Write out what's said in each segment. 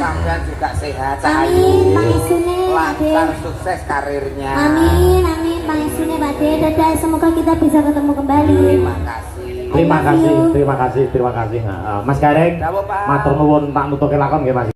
sampean juga sehat, amin, pangesune lancar sukses karirnya. Amin, amin, pangesune Pakde. Dadah, semoga kita bisa ketemu kembali. Terima kasih. Terima kasih. Nah, Mas Gareng, matur nuwun tak nutuke lakon nggih Mas.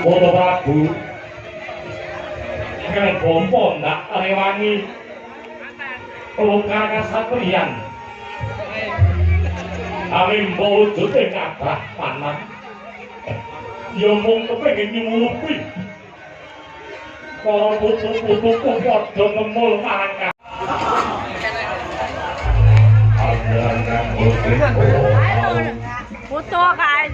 Bodo Prabu kalian bompon ndak rewangi pelukana satrian amin wujud ngabah panan ya mung kepengin nyuwupi para putu-putuku padha ngemul mangka foto kae.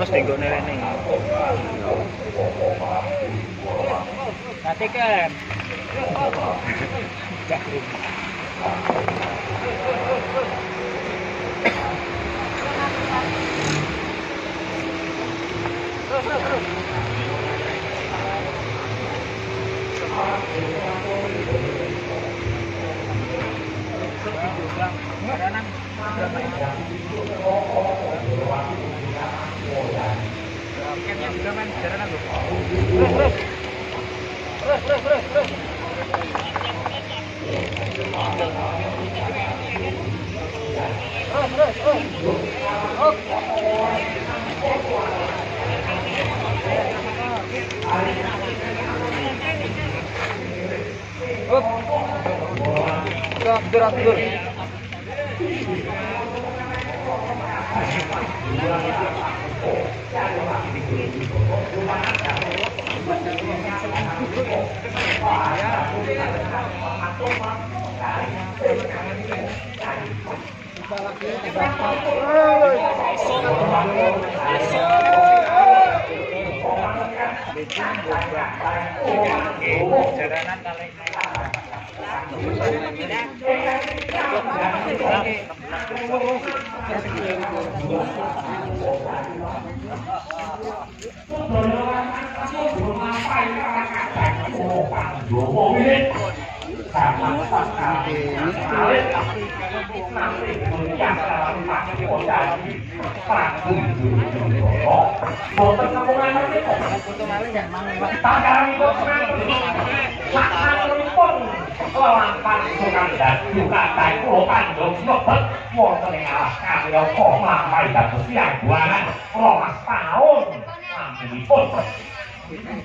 Terus tenggone rene. Nanti kan.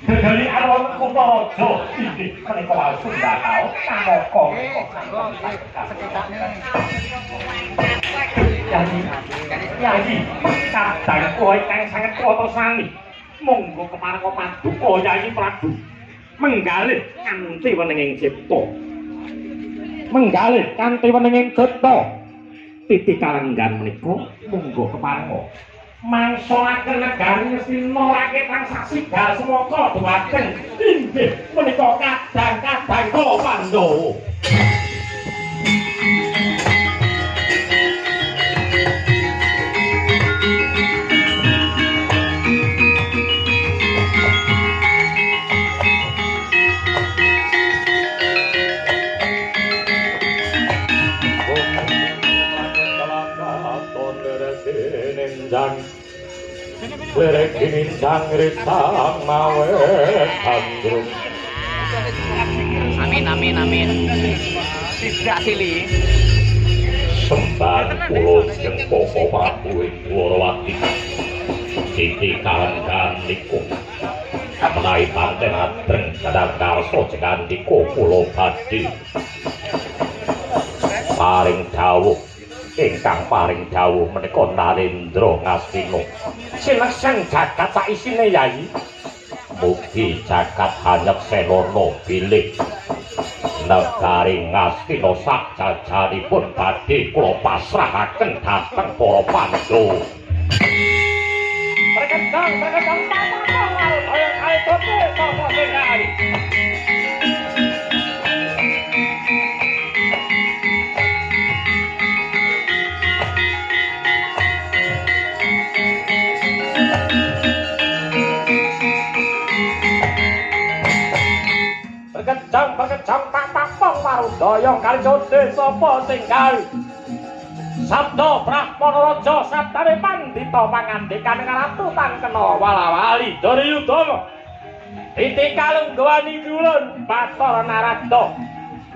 Dari alon Kutaraja iki menika wae Sundakau Kamaka. Yayi, kadang kowe kang sanget kuwata sami. Monggo kepareng paduka Yayi Prabu. Menggalih kanthi weninging cipta. Menggalih kanthi weninging cipta. Titi kalenggan menika monggo kepareng. Mangsulaken negari mesti norake transaksi gal semangka dumateng inggih menika kadang-kadang kula Pandhawa. Lerekin jangrisang mawe tandrung. Amin. Tidak silih. Sembah pulau jengko Prabu Indrawati. Titi kalenggan niku. Menawi panten adreng kadang karso jegandika kula badhe. Paring dawuh ingkang paring dawuh menika Narendra Ngastina. Sineksen jagat sak isine Yayi. Mugi jagat hanyep senorno bilih. Negari Ngastina sak jajanipun badhe kula pasrahaken dhateng para Pandhawa. Perkendang ayo tope sapa sing kali. Kejang tak parudaya kali jodhe sapa sing gawe sabda Brahmana Raja sabdane pandita pangandikan ratu tan kena wala-wali Duryudana titi kalungguhani dulun Bathara Narada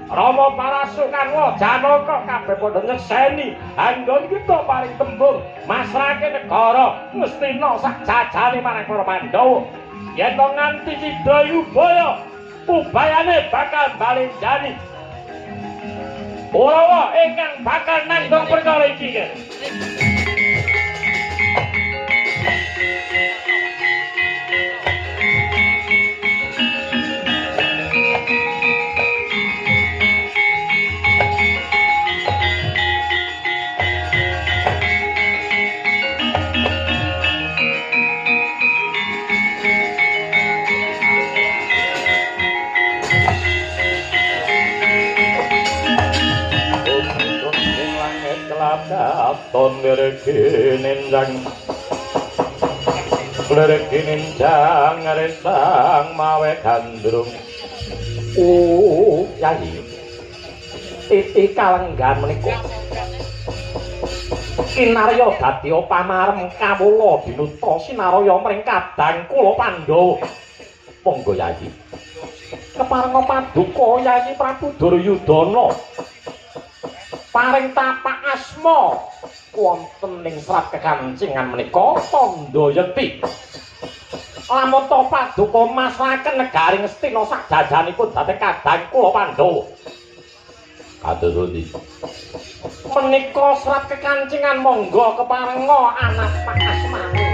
Rama Parasukan Janaka kabeh padha nyekseni anggon kita paring tembung masrake negara Ngastina sak jajane marang para Pandhawa yen to nganti Sidayubaya ubayane bakal balenjani Urawa ingkang bakal nanggung perkara iki. Ton Lerekinenjang resang mawe gandrung. Yayi titi kalenggan menika kinarya dadi pamarem kawula binuta sinaraya mring kadang kula Pandhawa. Monggo Yayi keparenga paduka Yayi Prabu Duryudana paring tapak asma wonten ing serat kekancingan menika tandha yekti lamun to paduka masraken negari Ngastina sak jajanipun dhateng kadang kula Pandhawa. Kados pundi menika serat kekancingan monggo keparenga anak pak asmane